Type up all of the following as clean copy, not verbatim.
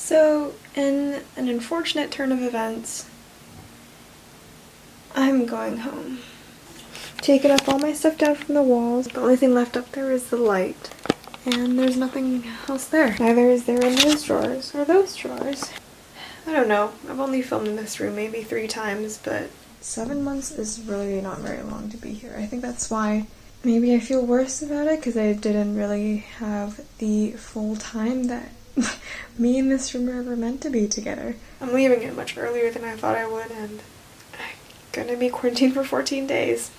So, in an unfortunate turn of events, I'm going home. Taken up all my stuff down from the walls. The only thing left up there is the light. And there's nothing else there. Neither is there in those drawers or those drawers. I don't know. I've only filmed in this room maybe 3 times, but 7 months is really not very long to be here. I think that's why maybe I feel worse about it, because I didn't really have the full time that me and this room are ever meant to be together. I'm leaving it much earlier than I thought I would, and I'm gonna be quarantined for 14 days.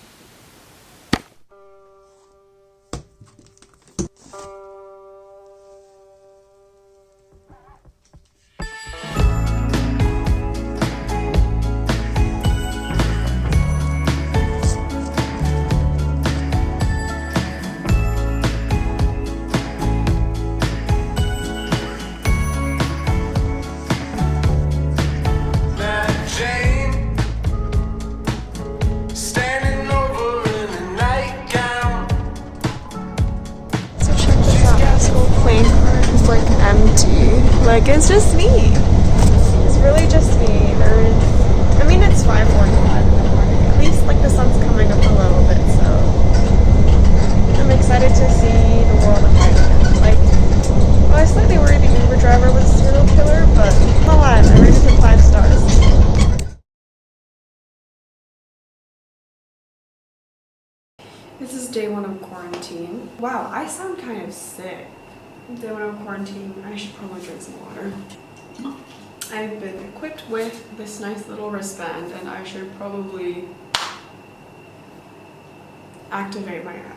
Like, it's just me. It's really just me. I mean, it's 5:45 in the morning. At least, like, the sun's coming up a little bit, so I'm excited to see the world in light again. Like, well, I was slightly worried the Uber driver was a serial killer, but I'm alive. I rated him 5 stars. This is day 1 of quarantine. Wow, I sound kind of sick. Day 1 of quarantine, I should probably drink some water. I've been equipped with this nice little wristband, and I should probably activate my app.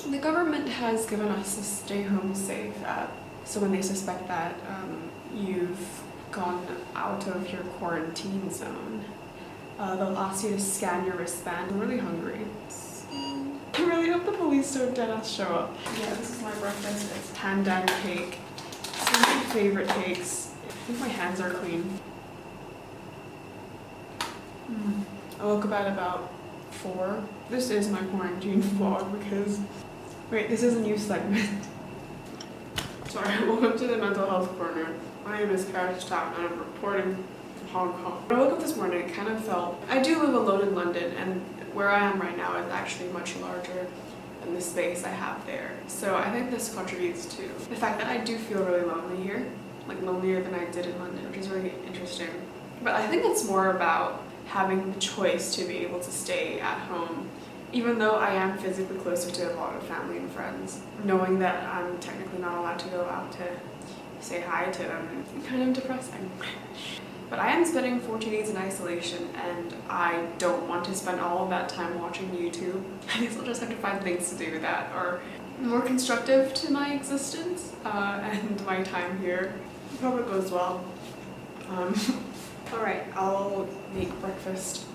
The government has given us a Stay Home Safe app, so when they suspect that you've gone out of your quarantine zone, they'll ask you to scan your wristband. I'm really hungry. I really hope the police don't deadass show up. Yeah, this is my breakfast. It's pandan cake. It's one of my favorite cakes. I think my hands are clean. I woke up at about 4. This is my quarantine vlog because... Wait, this is a new segment. Sorry, welcome to the mental health corner. My name is Carriage Town and I'm reporting from Hong Kong. When I woke up this morning, it kind of felt... I do live alone in London, and where I am right now is actually much larger than the space I have there. So I think this contributes to the fact that I do feel really lonely here, like lonelier than I did in London, which is really interesting. But I think it's more about having the choice to be able to stay at home, even though I am physically closer to a lot of family and friends. Knowing that I'm technically not allowed to go out to say hi to them is kind of depressing. But I am spending 14 days in isolation, and I don't want to spend all of that time watching YouTube. I guess I'll just have to find things to do that are more constructive to my existence and my time here. Hope it goes well. Alright, I'll make breakfast.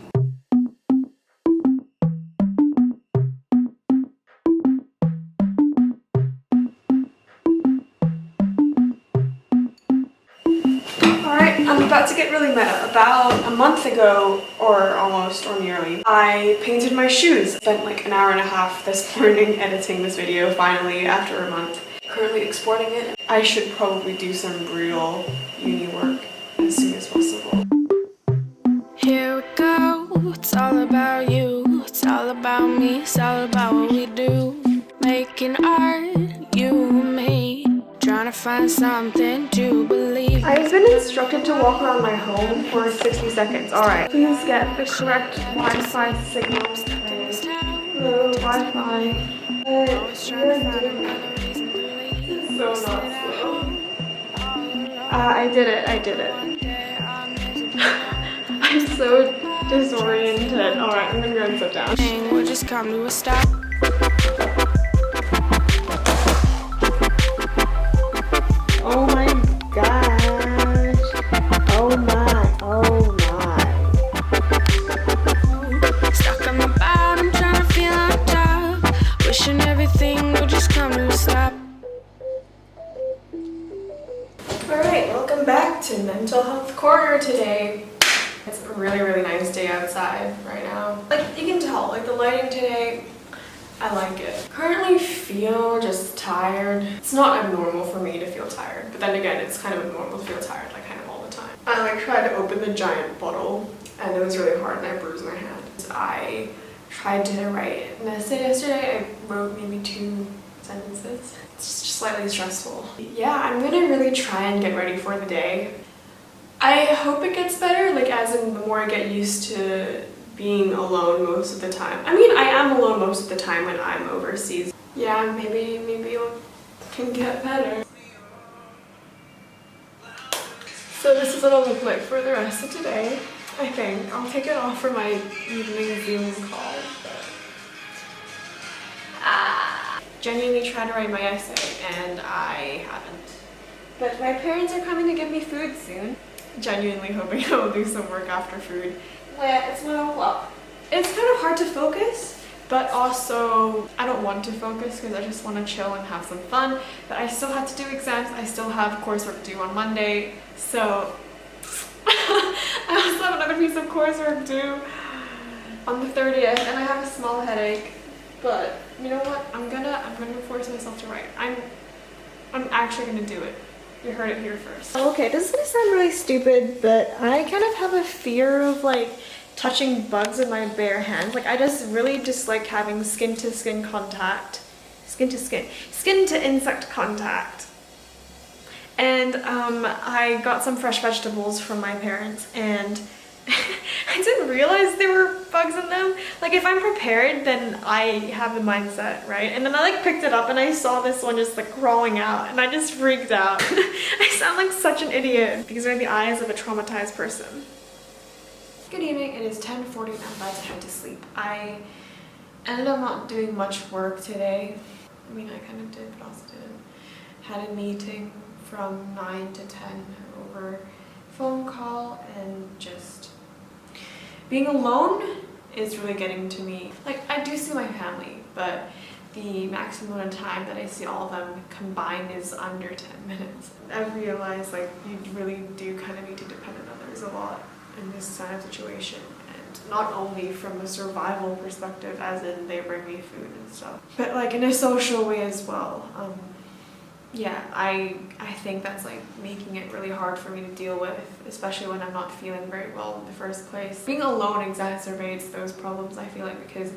I'm about to get really meta. About a month ago, or almost, or nearly, I painted my shoes. Spent like an hour and a half this morning editing this video finally after a month. Currently exporting it. I should probably do some brutal uni work as soon as possible. Here we go, it's all about you, it's all about me, it's all about what we do. Making art, you and me, trying to find something to believe. I've been instructed to walk around my home for 60 seconds. Alright, please get the correct Wi-Fi signal. Hello, Wi-Fi. It's so not slow. I did it. I'm so disoriented. Alright, I'm gonna go and sit down. We'll just come to a stop. Oh my gosh. Oh my. Stuck on the bottom, trying to feel on top. Wishing everything would just come to a stop. Alright, welcome back to Mental Health Corner today. It's a really nice day outside right now. Like, you can tell, like, the lighting today, I like it. Currently feel just tired. It's not abnormal for me to feel tired, but then again, it's kind of abnormal to feel tired like kind of all the time. I like tried to open the giant bottle and it was really hard and I bruised my hand. I tried to write an essay yesterday. I wrote maybe 2 sentences. It's just slightly stressful. Yeah, I'm gonna really try and get ready for the day. I hope it gets better, like as in the more I get used to being alone most of the time. I mean, I am alone most of the time when I'm overseas. Yeah, maybe it can get better. So this is what it'll look like for the rest of today, I think. I'll take it off for my evening Zoom call. Genuinely try to write my essay and I haven't. But my parents are coming to give me food soon. Genuinely hoping I will do some work after food. Yeah, it's 1 o'clock. It's kind of hard to focus, but also I don't want to focus because I just want to chill and have some fun. But I still have to do exams. I still have coursework due on Monday. So I also have another piece of coursework due on the 30th and I have a small headache. But you know what? I'm gonna force myself to write. I'm actually gonna do it. You heard it here first. Okay, this is gonna sound really stupid, but I kind of have a fear of like touching bugs with my bare hands. Like I just really dislike having skin to skin contact. Skin to insect contact. And I got some fresh vegetables from my parents and I didn't realize there were bugs in them. Like if I'm prepared, then I have the mindset, right? And then I like picked it up and I saw this one just like crawling out and I just freaked out. I sound like such an idiot. These are the eyes of a traumatized person. Good evening, it is 10:40 and I'm about to head to sleep. I ended up not doing much work today. I mean, I kind of did, but also didn't. Had a meeting from 9 to 10 over phone call and just being alone is really getting to me. Like I do see my family, but the maximum amount of time that I see all of them combined is under 10 minutes. I've realized like you really do kind of need to depend on others a lot in this kind of situation, and not only from a survival perspective as in they bring me food and stuff, but like in a social way as well. Yeah, I think that's like making it really hard for me to deal with, especially when I'm not feeling very well in the first place. Being alone exacerbates those problems, I feel like, because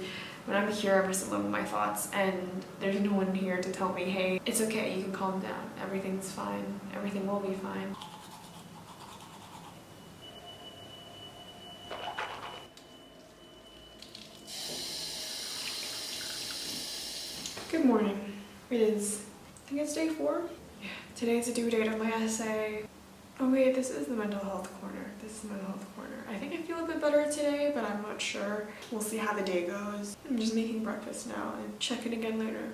when I'm here, I'm just alone with my thoughts and there's no one here to tell me, hey, it's okay, you can calm down, everything's fine, everything will be fine. Good morning. It is, I think it's day 4. Yeah. Today's the due date of my essay. Oh wait, this is the mental health corner. This is the mental health corner. I think I feel a bit better today, but I'm not sure. We'll see how the day goes. I'm just making breakfast now and check it again later.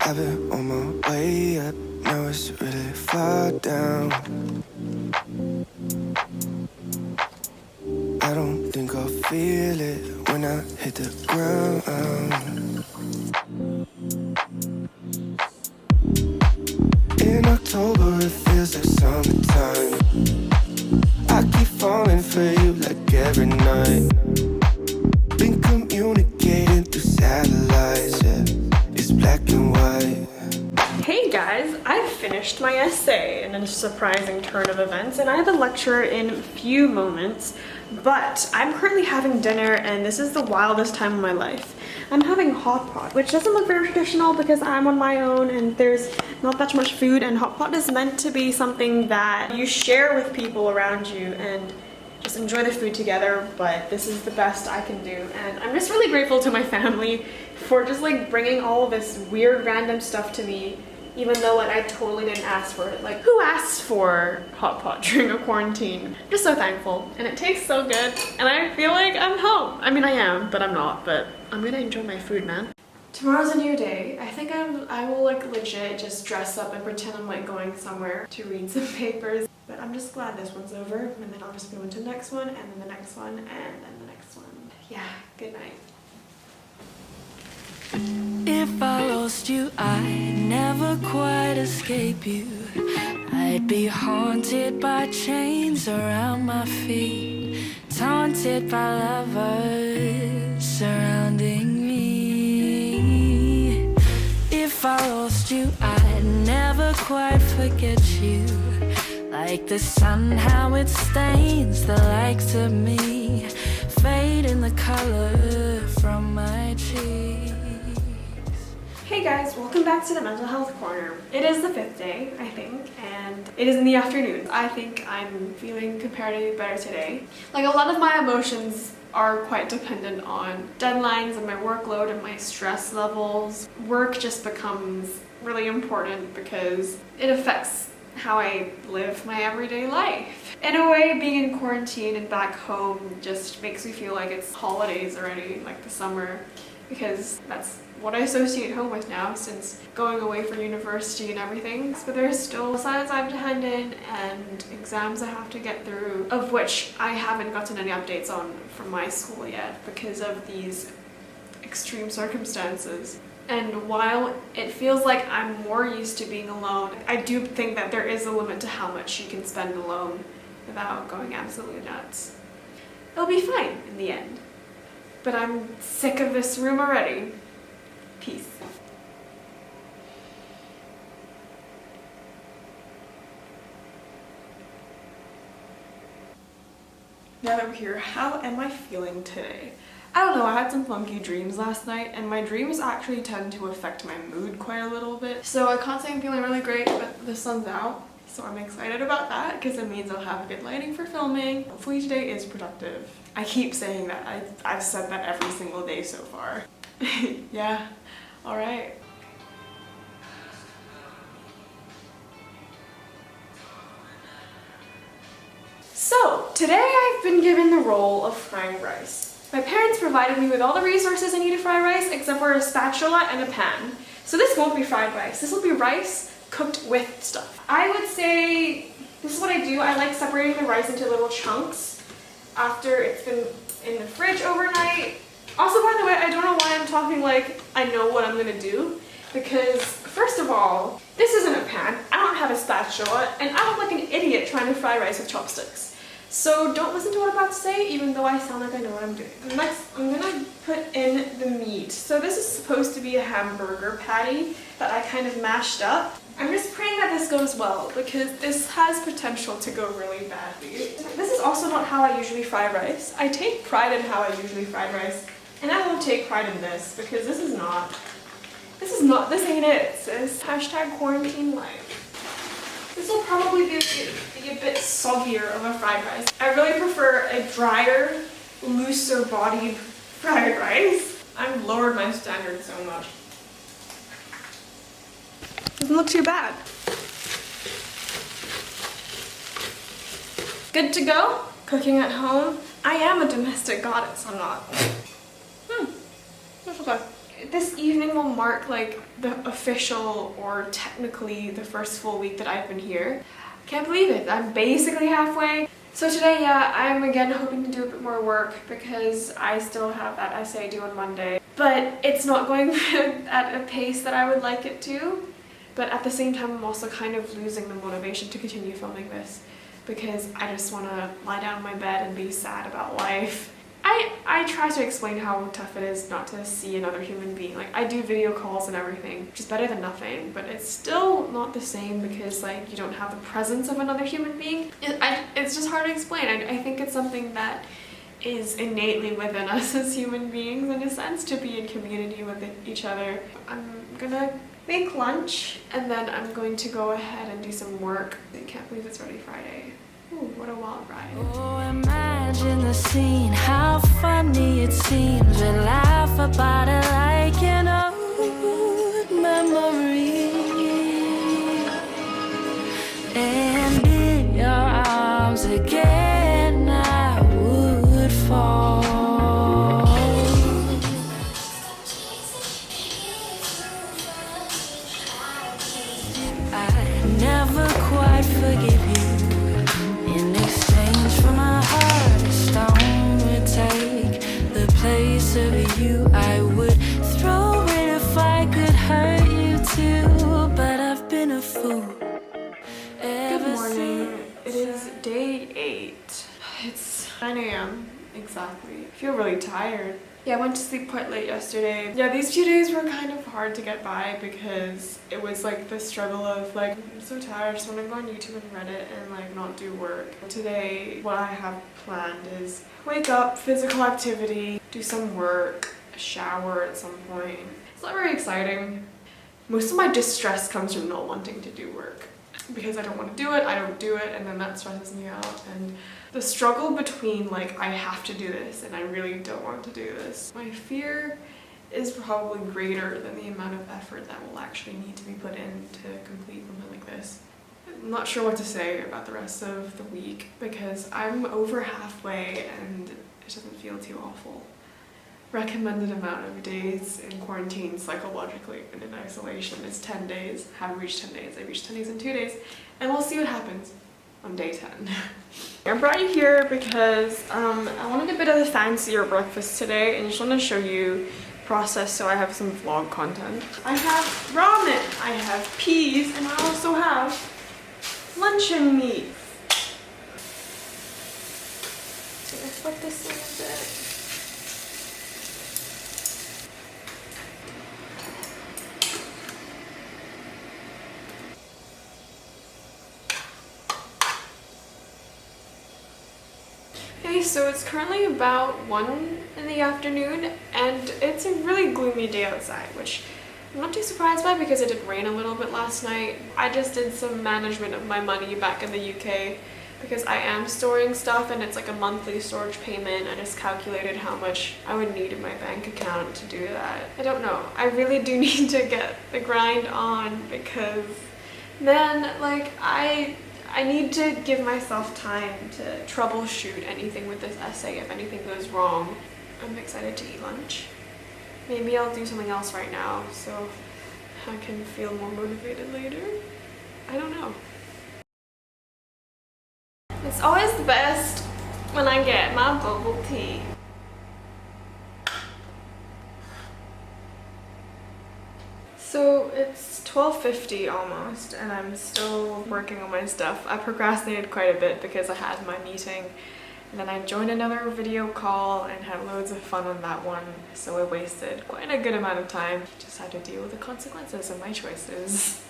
I've been on my way up, now it's really far down. I don't think I'll feel it when I hit the ground. In October it feels like summertime. I keep falling for you like every night. Been communicating through satellites, yeah. It's black and white. Hey guys, I finished my essay in a surprising turn of events, and I have a lecture in a few moments, but I'm currently having dinner and this is the wildest time of my life. I'm having hot pot, which doesn't look very traditional because I'm on my own and there's not that much food, and hot pot is meant to be something that you share with people around you and just enjoy the food together, but this is the best I can do, and I'm just really grateful to my family for just like bringing all of this weird random stuff to me, even though like I totally didn't ask for it. Like, who asks for hot pot during a quarantine? I'm just so thankful, and it tastes so good, and I feel like I'm home. I mean, I am, but I'm not, but I'm gonna enjoy my food, man. Tomorrow's a new day. I think I will like legit just dress up and pretend I'm like going somewhere to read some papers. But I'm just glad this one's over, and then I'll just go into the next one, and then the next one, and then the next one. Yeah, good night. If I lost you, I'd never quite escape you. I I'd be haunted by chains around my feet, taunted by lovers surrounding me. If I lost you, I'd never quite forget you. Like the sun, how it stains the likes of me, fading the color from my cheeks. Hey guys, welcome back to the Mental Health Corner. It is the 5th day, I think, and it is in the afternoon. I think I'm feeling comparatively better today. Like, a lot of my emotions are quite dependent on deadlines and my workload and my stress levels. Work just becomes really important because it affects how I live my everyday life. In a way, being in quarantine and back home just makes me feel like it's holidays already, like the summer, because that's what I associate home with now since going away for university and everything. But there's still assignments I have to hand in and exams I have to get through, of which I haven't gotten any updates on from my school yet because of these extreme circumstances. And while it feels like I'm more used to being alone, I do think that there is a limit to how much you can spend alone without going absolutely nuts. It'll be fine in the end. But I'm sick of this room already. Peace. Now that we're here, how am I feeling today? I don't know, I had some funky dreams last night, and my dreams actually tend to affect my mood quite a little bit. So I can't say I'm feeling really great, but the sun's out, so I'm excited about that because it means I'll have good lighting for filming. Hopefully today is productive. I keep saying that. I've said that every single day so far. Yeah, alright. So, today I've been given the role of frying rice. My parents provided me with all the resources I need to fry rice except for a spatula and a pan. So this won't be fried rice. This will be rice cooked with stuff. I would say, this is what I do. I like separating the rice into little chunks after it's been in the fridge overnight. Also, by the way, I don't know why I'm talking like I know what I'm gonna do, because first of all, this isn't a pan, I don't have a spatula, and I look like an idiot trying to fry rice with chopsticks. So don't listen to what I'm about to say, even though I sound like I know what I'm doing. Next, I'm gonna put in the meat. So this is supposed to be a hamburger patty that I kind of mashed up. I'm just praying that this goes well because this has potential to go really badly. This is also not how I usually fry rice. I take pride in how I usually fry rice, and I won't take pride in this because this ain't it, sis. Hashtag quarantine life. This will probably be a bit soggier of a fried rice. I really prefer a drier, looser bodied fried rice. I've lowered my standards so much. Doesn't look too bad. Good to go? Cooking at home? I am a domestic goddess, I'm not. That's okay. This evening will mark like the official or technically the first full week that I've been here. I can't believe it. I'm basically halfway. So today, yeah, I'm again hoping to do a bit more work because I still have that essay due on Monday. But it's not going at a pace that I would like it to. But at the same time, I'm also kind of losing the motivation to continue filming this because I just want to lie down in my bed and be sad about life. I try to explain how tough it is not to see another human being. Like, I do video calls and everything, which is better than nothing, but it's still not the same because, like, you don't have the presence of another human being. It's just hard to explain. I think it's something that is innately within us as human beings, in a sense, to be in community with each other. I'm gonna make lunch, and then I'm going to go ahead and do some work. I can't believe it's already Friday. Ooh, what a wild ride. Oh, imagine the scene, how funny it seems. We laugh about it like an old memory. And in your arms again I would fall. I never quite forgive you. In exchange for my heart, a stone would take the place of you. I would throw it if I could hurt you too, but I've been a fool. Good 9 a.m. exactly. I feel really tired. Yeah, I went to sleep quite late yesterday. Yeah, these few days were kind of hard to get by because it was like the struggle of like, I'm so tired, I just want to go on YouTube and Reddit and like not do work. Today, what I have planned is wake up, physical activity, do some work, shower at some point. It's not very exciting. Most of my distress comes from not wanting to do work. Because I don't want to do it, I don't do it, and then that stresses me out. And the struggle between like, I have to do this and I really don't want to do this. My fear is probably greater than the amount of effort that will actually need to be put in to complete something like this. I'm not sure what to say about the rest of the week because I'm over halfway and it doesn't feel too awful. Recommended amount of days in quarantine psychologically and in isolation is 10 days. Haven't reached 10 days. I reached 10 days in 2 days and we'll see what happens on day 10. I brought you here because I wanted a bit of a fancier breakfast today and just want to show you the process so I have some vlog content. I have ramen, I have peas, and I also have luncheon meat. So let's put this in a bit. Okay, so it's currently about 1 in the afternoon and it's a really gloomy day outside, which I'm not too surprised by because it did rain a little bit last night. I just did some management of my money back in the UK because I am storing stuff and it's like a monthly storage payment. I just calculated how much I would need in my bank account to do that. I don't know. I really do need to get the grind on because, man, like I need to give myself time to troubleshoot anything with this essay if anything goes wrong. I'm excited to eat lunch. Maybe I'll do something else right now so I can feel more motivated later. I don't know. It's always the best when I get my bubble tea. So it's 12:50 almost and I'm still working on my stuff. I procrastinated quite a bit because I had my meeting and then I joined another video call and had loads of fun on that one, so I wasted quite a good amount of time. Just had to deal with the consequences of my choices.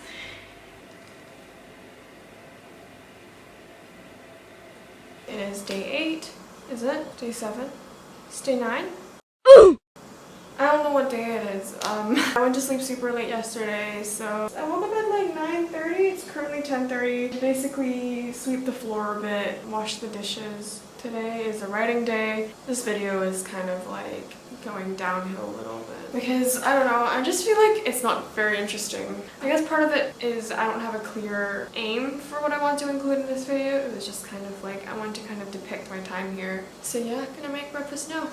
It is day 8, is it? Day 7? It's day 9? I don't know what day it is. I went to sleep super late yesterday, so I woke up at like 9:30. It's currently 10:30. Basically sweep the floor a bit, wash the dishes. Today is a writing day. This video is kind of like going downhill a little bit because I don't know, I just feel like it's not very interesting. I guess part of it is I don't have a clear aim for what I want to include in this video. It was just kind of like I want to kind of depict my time here. So yeah, gonna make breakfast now.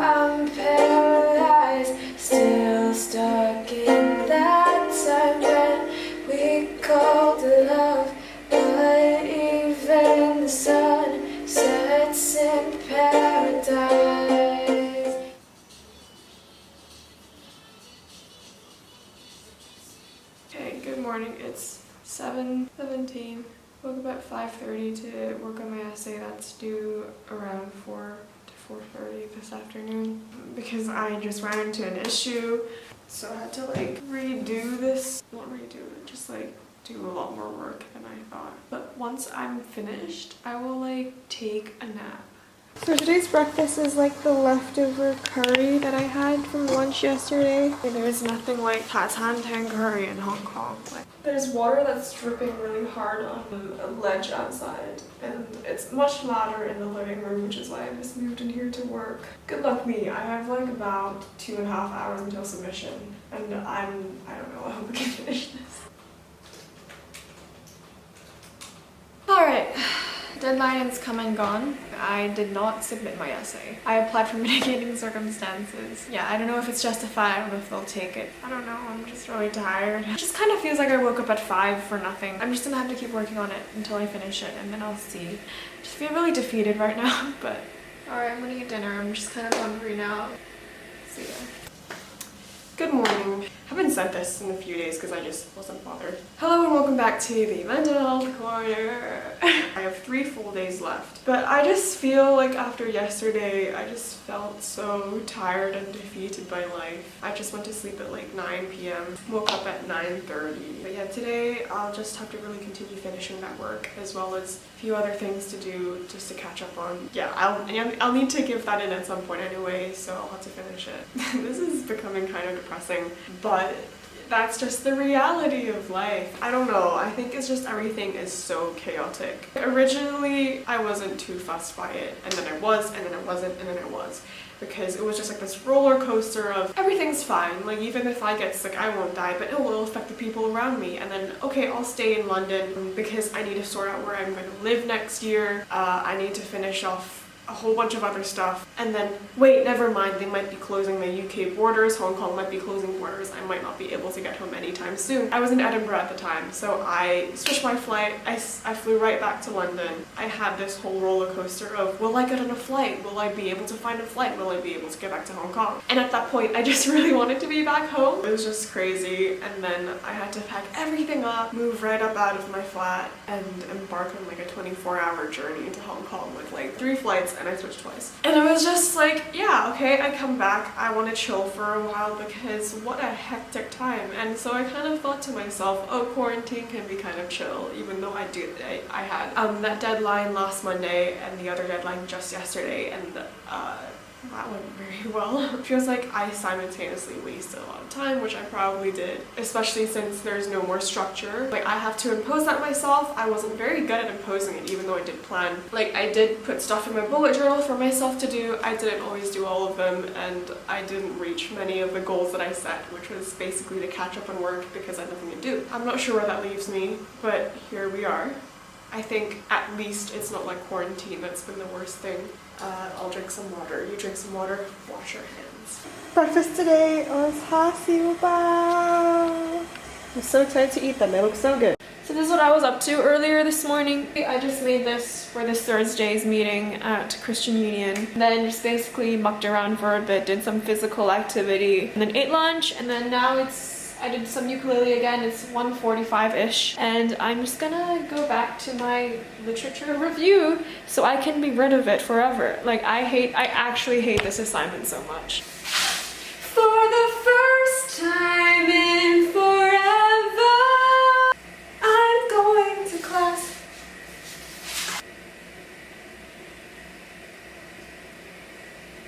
I'm paralyzed, still stuck in that time when we called love, but even the sun sets in paradise. Okay, good morning. It's 7:17. Woke up at 5:30 to work on my essay that's due around 4:30 this afternoon because I just ran into an issue, so I had to like redo this, not redo it, just like do a lot more work than I thought. But once I'm finished, I will like take a nap. So today's breakfast is like the leftover curry that I had from lunch yesterday. There's nothing like Tan curry in Hong Kong. Like, there's water that's dripping really hard on a ledge outside, and it's much louder in the living room, which is why I just moved in here to work. Good luck me, I have like about 2.5 hours until submission, and I don't know, I hope I can finish this. Alright. Deadline is come and gone. I did not submit my essay. I applied for mitigating circumstances. Yeah, I don't know if it's justified, I don't know if they'll take it. I don't know, I'm just really tired. It just kind of feels like I woke up at 5 for nothing. I'm just gonna have to keep working on it until I finish it and then I'll see. I just feel really defeated right now, but alright, I'm gonna eat dinner. I'm just kind of hungry now. See ya. Good morning. I haven't said this in a few days because I just wasn't bothered. Hello and welcome back to the mental health corner. I have 3 full days left, but I just feel like after yesterday, I just felt so tired and defeated by life. I just went to sleep at like 9 p.m. Woke up at 9:30. But yeah, today I'll just have to really continue finishing that work as well as a few other things to do just to catch up on. Yeah, I'll need to give that in at some point anyway, so I'll have to finish it. This is becoming kind of depressing, but that's just the reality of life. I don't know, I think it's just everything is so chaotic. Originally, I wasn't too fussed by it, and then I was, and then I wasn't, and then I was. Because it was just like this roller coaster of everything's fine, like even if I get sick I won't die, but it will affect the people around me. And then okay, I'll stay in London because I need to sort out where I'm going to live next year. I need to finish off a whole bunch of other stuff, and then wait, never mind, they might be closing the UK borders, Hong Kong might be closing borders, I might not be able to get home anytime soon. I was in Edinburgh at the time, so I switched my flight, I flew right back to London. I had this whole roller coaster of, will I get on a flight? Will I be able to find a flight? Will I be able to get back to Hong Kong? And at that point, I just really wanted to be back home. It was just crazy, and then I had to pack everything up, move right up out of my flat, and embark on like a 24-hour journey to Hong Kong with like 3 flights, and I switched twice. And I was just like, yeah, okay, I come back, I want to chill for a while because what a hectic time. And so I kind of thought to myself, oh, quarantine can be kind of chill, even though I had that deadline last Monday and the other deadline just yesterday, and that went very well. It feels like I simultaneously wasted a lot of time, which I probably did, especially since there's no more structure. Like, I have to impose that myself. I wasn't very good at imposing it, even though I did plan. Like, I did put stuff in my bullet journal for myself to do. I didn't always do all of them, and I didn't reach many of the goals that I set, which was basically to catch up on work because I had nothing to do. I'm not sure where that leaves me, but here we are. I think at least it's not like quarantine that's been the worst thing. I'll drink some water. You drink some water, wash your hands. Breakfast today was hasiuba. I'm so excited to eat them. They look so good. So this is what I was up to earlier this morning. I just made this for this Thursday's meeting at Christian Union. Then just basically mucked around for a bit, did some physical activity, and then ate lunch, and then now I did some ukulele again. It's 1:45-ish, and I'm just gonna go back to my literature review so I can be rid of it forever. Like, I actually hate this assignment so much. For the first time in forever, I'm going to class.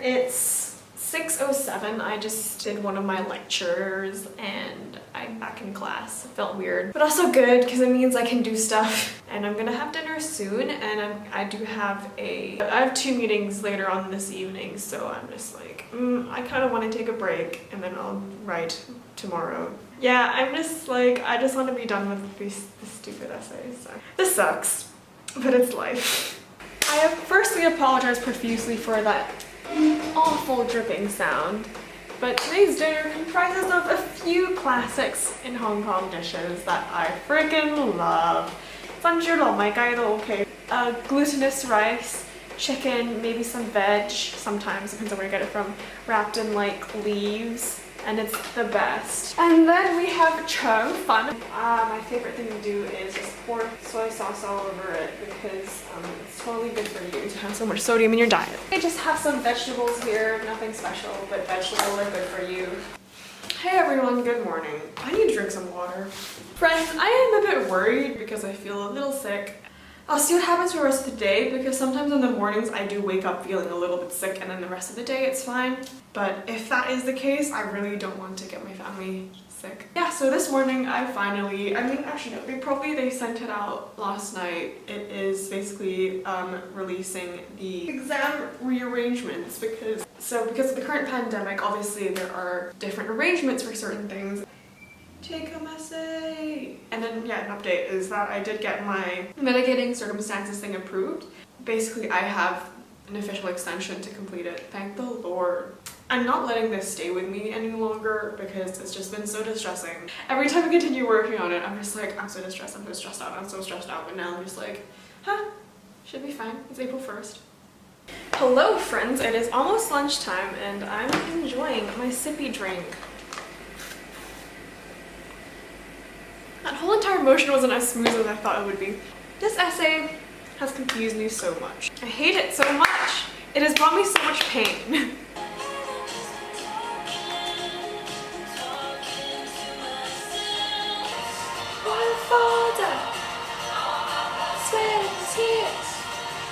It's 6:07. I just did one of my lectures and I'm back in class. It felt weird, but also good because it means I can do stuff. And I'm gonna have dinner soon, and I have 2 meetings later on this evening, so I'm just like, I kind of want to take a break and then I'll write tomorrow. Yeah, I'm just like, I just want to be done with this stupid essays. So. This sucks, but it's life. I have firstly apologized profusely for that awful dripping sound, but today's dinner comprises of a few classics in Hong Kong dishes that I freaking love. 珍珠糯米雞都 okay. Glutinous rice, chicken, maybe some veg, sometimes, depends on where you get it from, wrapped in like leaves, and it's the best. And then we have chow fun. My favorite thing to do is just pour soy sauce all over it because it's totally good for you to have so much sodium in your diet. I just have some vegetables here, nothing special, but vegetables are good for you. Hey everyone, good morning. I need to drink some water. Friends, I am a bit worried because I feel a little sick. I'll see what happens for the rest of the day because sometimes in the mornings I do wake up feeling a little bit sick and then the rest of the day it's fine. But if that is the case, I really don't want to get my family sick. Yeah, so this morning actually no, they sent it out last night. It is basically releasing the exam rearrangements because of the current pandemic, obviously there are different arrangements for certain things. Take a essay. And then yeah, an update is that I did get my mitigating circumstances thing approved. Basically I have an official extension to complete it. Thank the Lord. I'm not letting this stay with me any longer because it's just been so distressing. Every time I continue working on it, I'm just like, I'm so distressed, I'm so stressed out, I'm so stressed out. But now I'm just like, should be fine. It's April 1st. Hello friends, it is almost lunchtime and I'm enjoying my sippy drink. motion wasn't as smooth as I thought it would be. This essay has confused me so much. I hate it so much. It has brought me so much pain. One folder, sweat and tears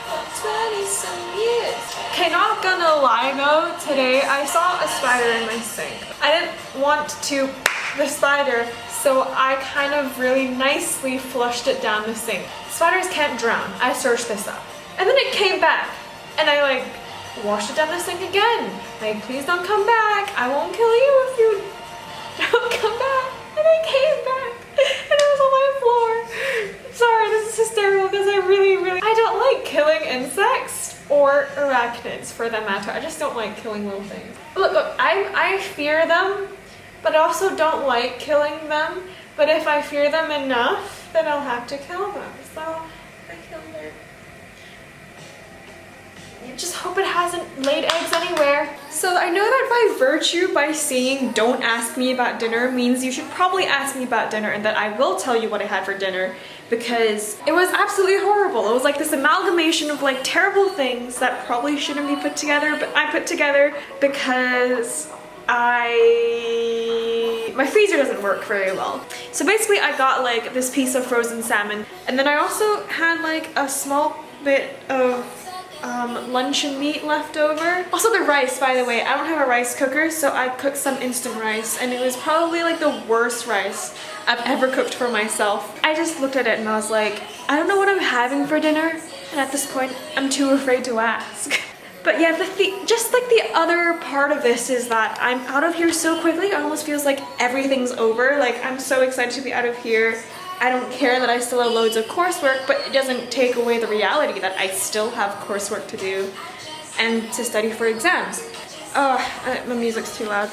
for 20-some years. Okay, not gonna lie though, today I saw a spider in my sink. I didn't want to the spider, so I kind of really nicely flushed it down the sink. Spiders can't drown. I searched this up. And then it came back, and I like washed it down the sink again. Like, please don't come back. I won't kill you if you don't come back. And it came back, and it was on my floor. Sorry, this is hysterical because I don't like killing insects or arachnids for that matter. I just don't like killing little things. Look, I fear them, but I also don't like killing them. But if I fear them enough, then I'll have to kill them. So I killed it. I just hope it hasn't laid eggs anywhere. So I know that by virtue, by saying don't ask me about dinner means you should probably ask me about dinner, and that I will tell you what I had for dinner, because it was absolutely horrible. It was like this amalgamation of like terrible things that probably shouldn't be put together, but I put together because my freezer doesn't work very well. So basically I got like this piece of frozen salmon, and then I also had like a small bit of luncheon meat left over. Also the rice, by the way, I don't have a rice cooker, so I cooked some instant rice, and it was probably like the worst rice I've ever cooked for myself. I just looked at it and I was like, I don't know what I'm having for dinner, and at this point I'm too afraid to ask. But yeah, just like the other part of this is that I'm out of here so quickly. It almost feels like everything's over. Like, I'm so excited to be out of here. I don't care that I still have loads of coursework, but it doesn't take away the reality that I still have coursework to do and to study for exams. Oh, my music's too loud.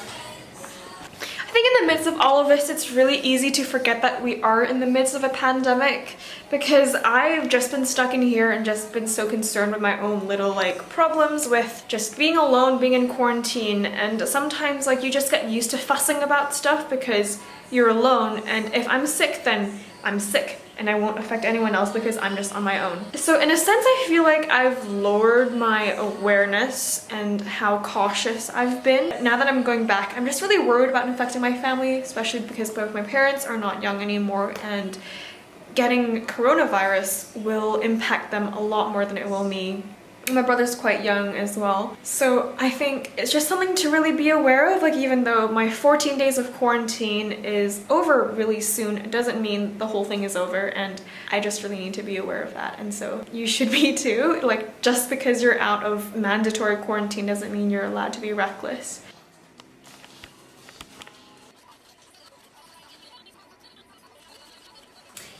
I think in the midst of all of this, it's really easy to forget that we are in the midst of a pandemic, because I've just been stuck in here and just been so concerned with my own little like problems with just being alone, being in quarantine, and sometimes like you just get used to fussing about stuff because you're alone, and if I'm sick, then I'm sick and I won't affect anyone else because I'm just on my own. So in a sense, I feel like I've lowered my awareness and how cautious I've been. Now that I'm going back, I'm just really worried about infecting my family, especially because both my parents are not young anymore, and getting coronavirus will impact them a lot more than it will me. My brother's quite young as well. So I think it's just something to really be aware of. Like, even though my 14 days of quarantine is over really soon, it doesn't mean the whole thing is over, and I just really need to be aware of that. And so you should be too. Like, just because you're out of mandatory quarantine doesn't mean you're allowed to be reckless.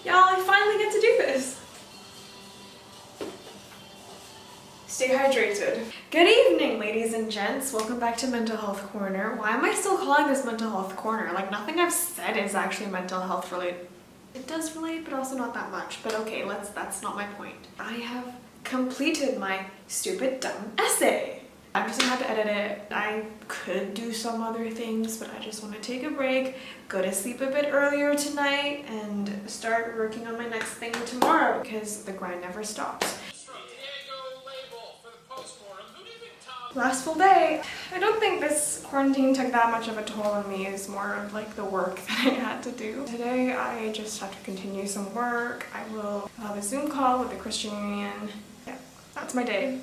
Y'all, I finally get to do this. Stay hydrated. Good evening, ladies and gents. Welcome back to Mental Health Corner. Why am I still calling this Mental Health Corner? Like, nothing I've said is actually mental health related. It does relate, but also not that much. But okay, that's not my point. I have completed my stupid, dumb essay. I'm just gonna have to edit it. I could do some other things, but I just want to take a break, go to sleep a bit earlier tonight, and start working on my next thing tomorrow, because the grind never stops. Last full day. I don't think this quarantine took that much of a toll on me. It's more of like the work that I had to do. Today I just have to continue some work. I will have a Zoom call with the Christian Union. Yeah, that's my day.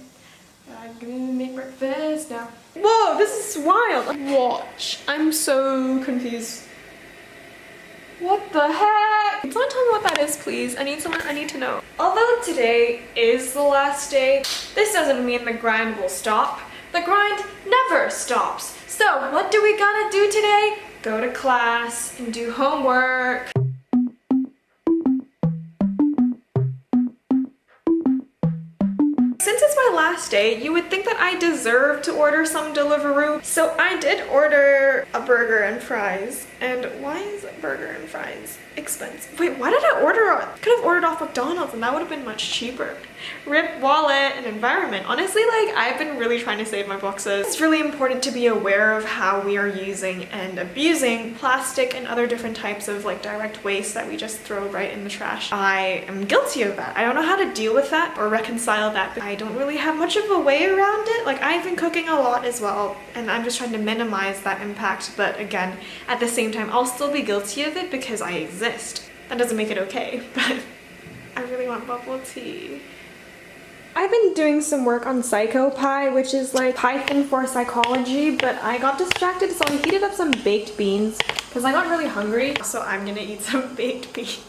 I'm gonna make breakfast now. Whoa, this is wild. Watch. I'm so confused. What the heck? Someone tell me what that is, please. I need to know. Although today is the last day, this doesn't mean the grind will stop. The grind never stops. So what do we gotta do today? Go to class and do homework. Since it's my last day, you would think that I deserve to order some Deliveroo. So I did order a burger and fries. And why is a burger and fries expensive? Wait, why did I order? I could have ordered off McDonald's and that would have been much cheaper. Rip wallet and environment. Honestly, like, I've been really trying to save my boxes. It's really important to be aware of how we are using and abusing plastic and other different types of like direct waste that we just throw right in the trash. I am guilty of that. I don't know how to deal with that or reconcile that. I don't really have much of a way around it. Like, I've been cooking a lot as well and I'm just trying to minimize that impact. But again, at the same time, I'll still be guilty of it because I exist. That doesn't make it okay, but I really want bubble tea. I've been doing some work on PsychoPie, which is like Python for psychology, but I got distracted, so I heated up some baked beans because I got really hungry. So I'm gonna eat some baked beans.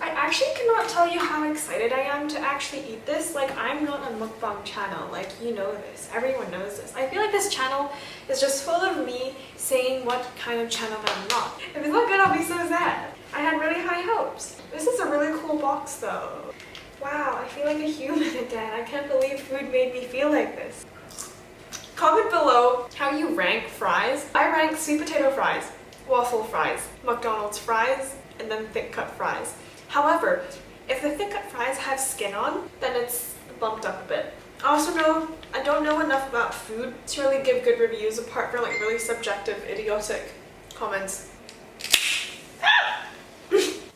I actually cannot tell you how excited I am to actually eat this. Like, I'm not a mukbang channel, like, you know this. Everyone knows this. I feel like this channel is just full of me saying what kind of channel I'm not. If it's not good, I'll be so sad. I had really high hopes. This is a really cool box though. Wow, I feel like a human again. I can't believe food made me feel like this. Comment below how you rank fries. I rank sweet potato fries, waffle fries, McDonald's fries, and then thick cut fries. However, if the thick cut fries have skin on, then it's bumped up a bit. I don't know enough about food to really give good reviews apart from like really subjective, idiotic comments.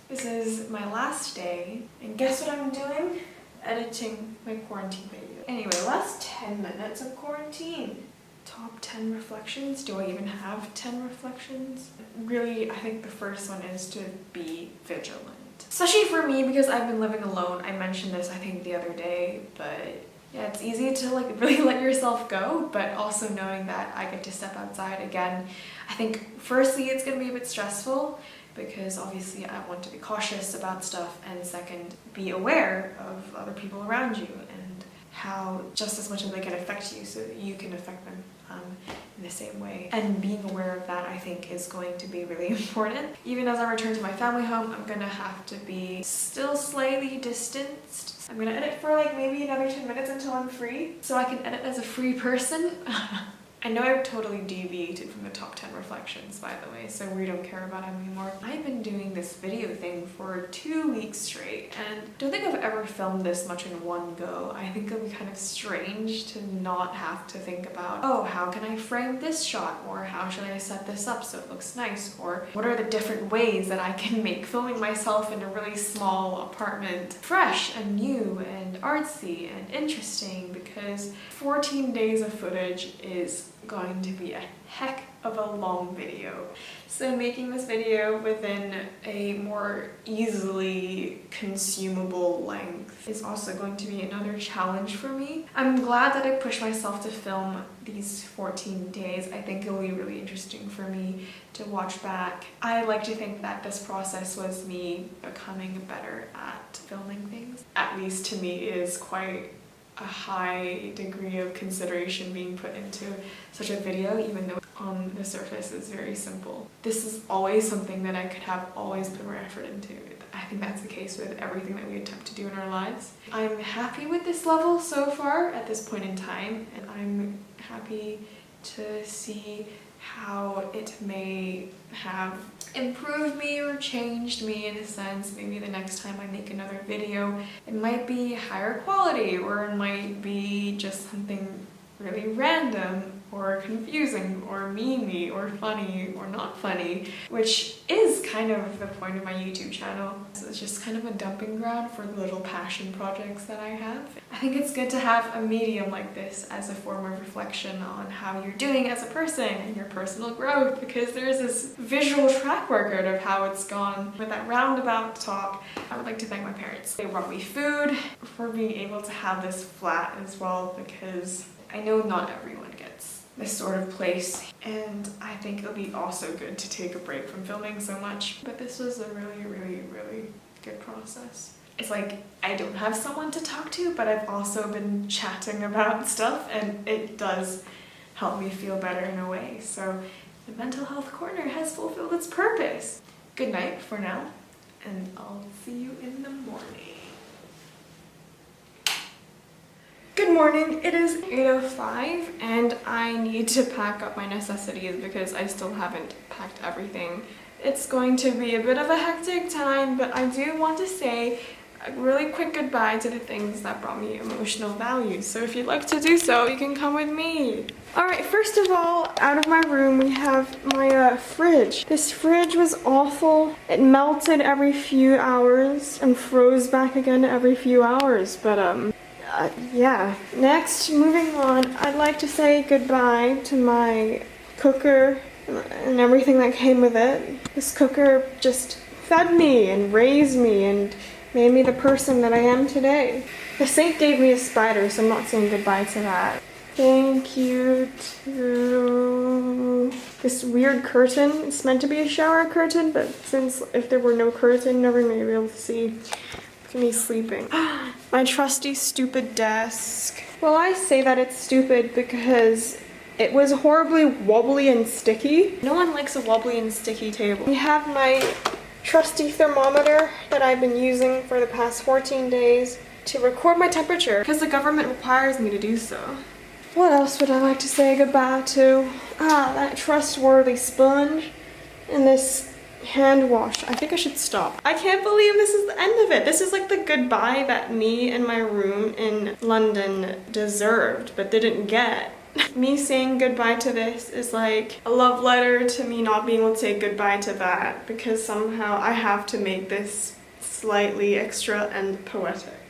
This is my last day, and guess what I'm doing? Editing my quarantine video. Anyway, last 10 minutes of quarantine. Top 10 reflections? Do I even have 10 reflections? Really, I think the first one is to be vigilant. Especially for me, because I've been living alone. I mentioned this, I think, the other day, but yeah, it's easy to like really let yourself go, but also knowing that I get to step outside again. I think firstly, it's gonna be a bit stressful, because obviously I want to be cautious about stuff, and second, be aware of other people around you and how just as much as they can affect you so that you can affect them in the same way. And being aware of that, I think, is going to be really important. Even as I return to my family home, I'm gonna have to be still slightly distanced. I'm gonna edit for like maybe another 10 minutes until I'm free, so I can edit as a free person. I know I've totally deviated from the top 10 reflections, by the way, so we don't care about them anymore. I've been doing this video thing for 2 weeks straight, and don't think I've ever filmed this much in one go. I think it'll be kind of strange to not have to think about, oh, how can I frame this shot? Or how should I set this up so it looks nice? Or what are the different ways that I can make filming myself in a really small apartment fresh and new and artsy and interesting, because 14 days of footage is going to be a heck of a long video. So making this video within a more easily consumable length is also going to be another challenge for me. I'm glad that I pushed myself to film these 14 days. I think it'll be really interesting for me to watch back. I like to think that this process was me becoming better at filming things. At least to me, it is quite a high degree of consideration being put into such a video, even though on the surface it's very simple. This is always something that I could have always put more effort into. I think that's the case with everything that we attempt to do in our lives. I'm happy with this level so far at this point in time, and I'm happy to see how it may have improved me or changed me in a sense. Maybe the next time I make another video, it might be higher quality, or it might be just something really random or confusing or memey or funny or not funny, which is kind of the point of my YouTube channel. So it's just kind of a dumping ground for the little passion projects that I have. I think it's good to have a medium like this as a form of reflection on how you're doing as a person and your personal growth, because there's this visual track record of how it's gone. With that roundabout talk, I would like to thank my parents. They brought me food, for being able to have this flat as well, because I know not everyone gets this sort of place, and I think it'll be also good to take a break from filming so much. But this was a really, really, really good process. It's like I don't have someone to talk to, but I've also been chatting about stuff, and it does help me feel better in a way. So the mental health corner has fulfilled its purpose. Good night for now, and I'll see you in the morning. Good morning, it is 8:05 and I need to pack up my necessities because I still haven't packed everything. It's going to be a bit of a hectic time, but I do want to say a really quick goodbye to the things that brought me emotional value. So if you'd like to do so, you can come with me. Alright, first of all, out of my room we have my fridge. This fridge was awful. It melted every few hours and froze back again every few hours, but yeah. Next, moving on, I'd like to say goodbye to my cooker and everything that came with it. This cooker just fed me and raised me and made me the person that I am today. The saint gave me a spider, so I'm not saying goodbye to that. Thank you to this weird curtain. It's meant to be a shower curtain, but since if there were no curtain, no one may be able to see me sleeping. My trusty stupid desk. Well, I say that it's stupid because it was horribly wobbly and sticky. No one likes a wobbly and sticky table. We have my trusty thermometer that I've been using for the past 14 days to record my temperature because the government requires me to do so. What else would I like to say goodbye to? That trustworthy sponge and this hand wash. I think I should stop. I can't believe this is the end of it. This is like the goodbye that me and my room in London deserved but didn't get. Me saying goodbye to this is like a love letter to me not being able to say goodbye to that because somehow I have to make this slightly extra and poetic.